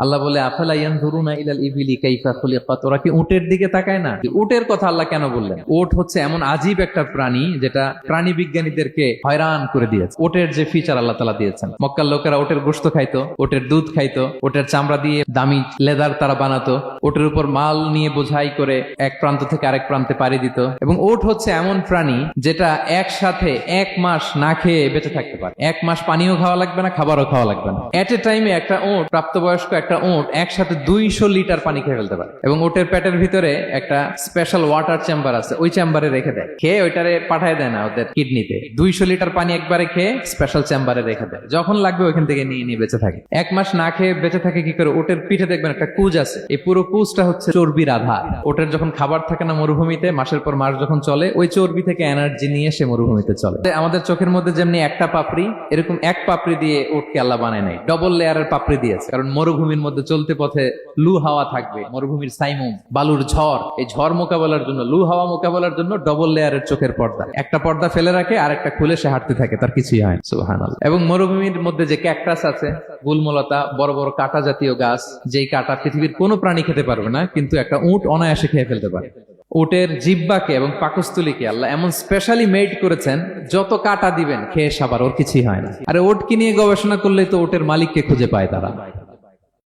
আল্লাহ বলে আফালা ইয়ানজুরুনা ইলাল ইবিলি কাইফা খুলিকাত, ওরা কি উটের দিকে তাকায় না? উটের কথা আল্লাহ কেন বললেন? উট হচ্ছে এমন আজীব একটা প্রাণী যেটা প্রাণী বিজ্ঞানীদেরকে হয়রান করে দিয়েছে। উটের যে ফিচার আল্লাহ তাআলা দিয়েছেন, মক্কার লোকেরা উটের গোশত খাইতো, উটের দুধ খাইতো, উটের চামড়া দিয়ে দামি লেদার তারা বানাতো, উটের উপর মাল নিয়ে বোঝাই করে এক প্রান্ত থেকে আরেক প্রান্তে পাড়ি দিত। এবং উট হচ্ছে এমন প্রাণী যেটা একসাথে 1 মাস না খেয়ে বেঁচে থাকতে পারে। 1 মাস পানিও খাওয়া লাগবে না, খাবারও খাওয়া লাগবে না। এট এ টাইমে একটা উট, প্রাপ্তবয়স্ক একটা উট একসাথে 200 লিটার পানি খেয়ে ফেলতে পারে। এবং উটের পেটের ভিতরে একটা স্পেশাল ওয়াটার চেম্বার আছে, ওই চেম্বারে রেখে দেয়, খেয়ে ওইটারে পাঠায় দেয় না ওদের কিডনিতে। 200 লিটার পানি একবারে খেয়ে স্পেশাল চেম্বারে রেখে দেয়, যখন লাগবে ওইখান থেকে নিয়ে নিয়ে বেঁচে থাকে। 1 মাস না খেয়ে বেঁচে থাকে কি করে? উটের পিঠে দেখবেন একটা কুজ আছে, এই পুরো কুজটা হচ্ছে চর্বির আধার। উটের যখন খাবার থাকে না মরুভূমিতে, মাসের পর মাস যখন চলে, ওই চর্বি থেকে এনার্জি নিয়ে সে মরুভূমিতে চলে। আমাদের চোখের মধ্যে যেমনি একটা পাপড়ি, এরকম এক পাপড়ি দিয়ে উটকে আল্লাহ বানায় নাই, ডবল লেয়ারের পাপড়ি দিয়েছে। কারণ মরুভূমির মধ্যে চলতে পথে লু হাওয়া থাকবে, মরুভূমির সাইমুম, বালুর ঝড়, এই ঝড় মোকাবেলার জন্য, লু হাওয়া মোকাবেলার জন্য ডবল লেয়ারের চোখের পর্দা। একটা পর্দা ফেলে রাখে আর একটা খুলে সে হাঁটতে থাকে, তার কিছুই হয় না। সুবহানাল্লাহ। এবং মরুভূমির মধ্যে যে ক্যাকটাস আছে, গুলমলতা, বড় বড় কাঁটা জাতীয় গাছ, যেই কাঁটা পৃথিবীর কোনো প্রাণী খেতে পারবে না, কিন্তু একটা উট অনায়াসে খেয়ে ফেলতে পারে। উটের জিহ্বাকে এবং পাকস্থলীকে আল্লাহ এমন স্পেশালি মেড করেছেন, যত কাঁটা দিবেন খেয়ে সাবার, ওর কিছুই হয় না। আরে উটকে নিয়ে গবেষণা করলে তো উটের মালিককে খুঁজে পায় তারা।